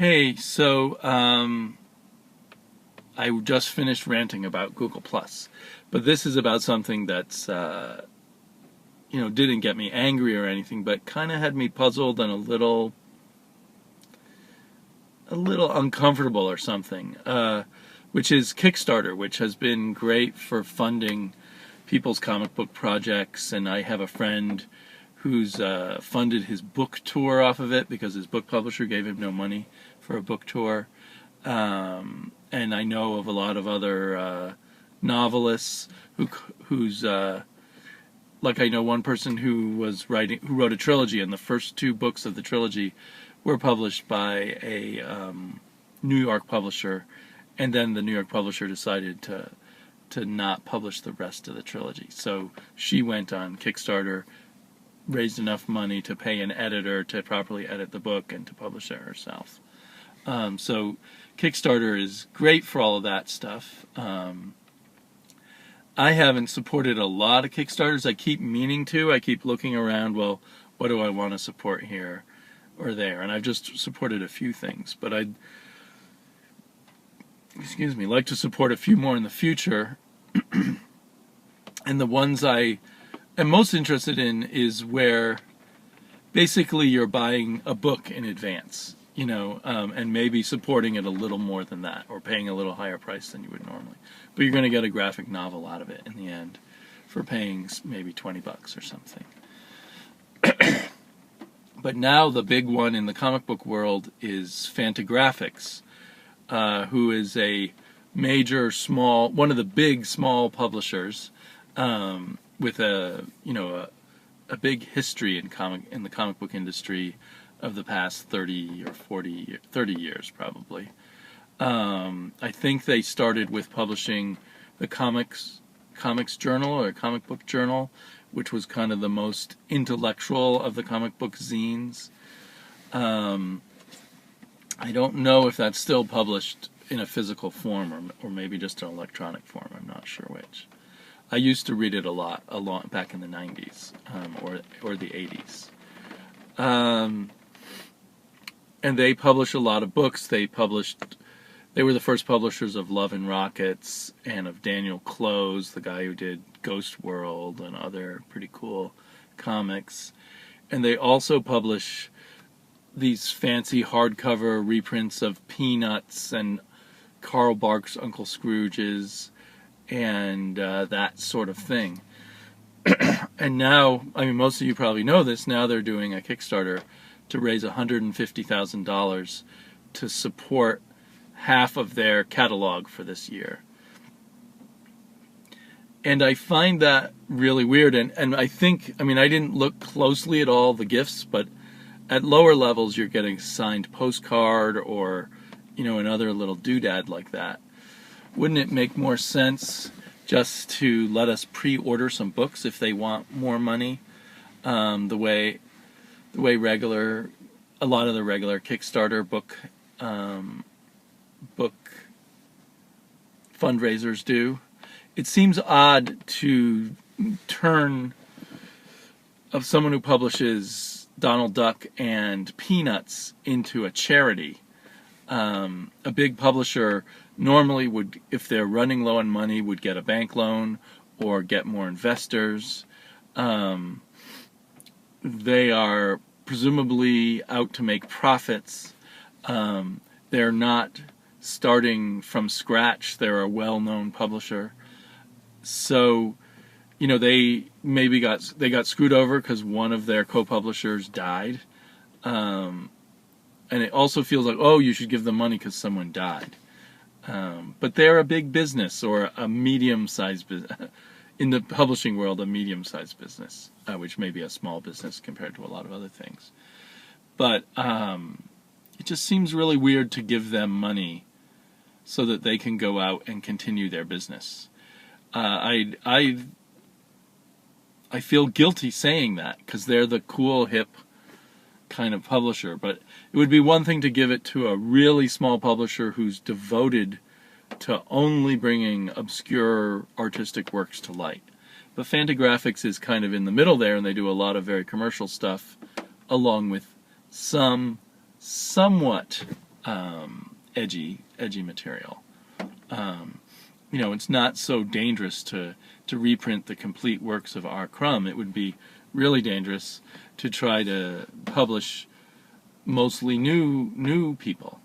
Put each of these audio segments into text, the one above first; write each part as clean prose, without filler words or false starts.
Hey, I just finished ranting about Google Plus, but this is about something that's didn't get me angry or anything, but kind of had me puzzled and a little uncomfortable or something. Which is Kickstarter, which has been great for funding people's comic book projects, and I have a friend who's funded his book tour off of it because his book publisher gave him no money for a book tour. And I know of a lot of other novelists who's like I know one person who wrote a trilogy, and the first two books of the trilogy were published by a New York publisher, and then the New York publisher decided to not publish the rest of the trilogy. So she went on Kickstarter, raised enough money to pay an editor to properly edit the book and to publish it herself. So Kickstarter is great for all of that stuff. I haven't supported a lot of Kickstarters. I keep meaning to. I keep looking around, well, what do I want to support here or there? And I've just supported a few things, but I'd like to support a few more in the future. And the ones I am most interested in is where basically you're buying a book in advance, and maybe supporting it a little more than that, or paying a little higher price than you would normally. But you're going to get a graphic novel out of it in the end for paying maybe $20 or something. But now the big one in the comic book world is Fantagraphics, who is a major one of the big small publishers, with a big history in the comic book industry of the past 30 or 30 years probably. I think they started with publishing the comics journal, or comic book journal, which was kind of the most intellectual of the comic book zines. I don't know if that's still published in a physical form or maybe just an electronic form. I'm not sure which. I used to read it a lot back in the 90s, or the 80s. And they publish a lot of books. They were the first publishers of Love and Rockets and of Daniel Close, the guy who did Ghost World and other pretty cool comics. And they also publish these fancy hardcover reprints of Peanuts and Carl Barks' Uncle Scrooge's and that sort of thing. And now, most of you probably know this, now they're doing a Kickstarter to raise $150,000 to support half of their catalog for this year. And I find that really weird, and I think, I didn't look closely at all the gifts, but at lower levels you're getting a signed postcard or, another little doodad like that. Wouldn't it make more sense just to let us pre-order some books if they want more money, the way a lot of the regular Kickstarter book fundraisers do? It seems odd to turn of someone who publishes Donald Duck and Peanuts into a charity. A big publisher normally would, if they're running low on money, would get a bank loan or get more investors. They are presumably out to make profits. They're not starting from scratch. They're a well-known publisher. So, they maybe got screwed over because one of their co-publishers died. And it also feels like, oh, you should give them money because someone died. But they're a big business, or a medium-sized business. In the publishing world, a medium-sized business, which may be a small business compared to a lot of other things. But it just seems really weird to give them money so that they can go out and continue their business. I feel guilty saying that because they're the cool, hip kind of publisher, but it would be one thing to give it to a really small publisher who's devoted to only bringing obscure artistic works to light. But Fantagraphics is kind of in the middle there, and they do a lot of very commercial stuff, along with some somewhat edgy material. It's not so dangerous to reprint the complete works of R. Crumb. It would be really dangerous to try to publish mostly new people.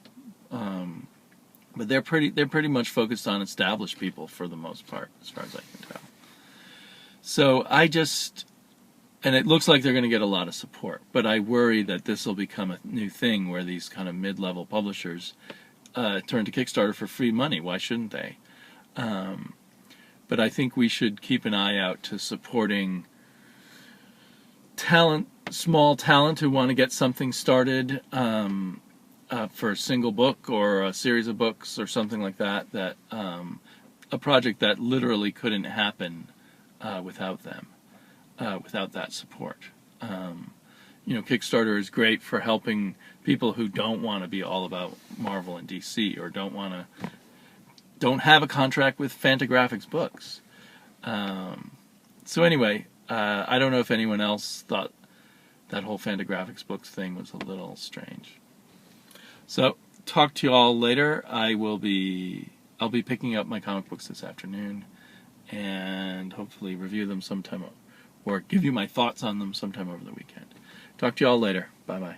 But they're pretty much focused on established people for the most part, as far as I can tell. So and it looks like they're going to get a lot of support, but I worry that this will become a new thing where these kind of mid-level publishers turn to Kickstarter for free money. Why shouldn't they? But I think we should keep an eye out to supporting small talent who want to get something started for a single book or a series of books or something like that. A project that literally couldn't happen without them, without that support. Kickstarter is great for helping people who don't want to be all about Marvel and DC, or don't have a contract with Fantagraphics Books. So anyway, I don't know if anyone else thought that whole Fantagraphics Books thing was a little strange. So, talk to you all later. I'll be picking up my comic books this afternoon, and hopefully review them sometime, or give you my thoughts on them sometime over the weekend. Talk to you all later. Bye-bye.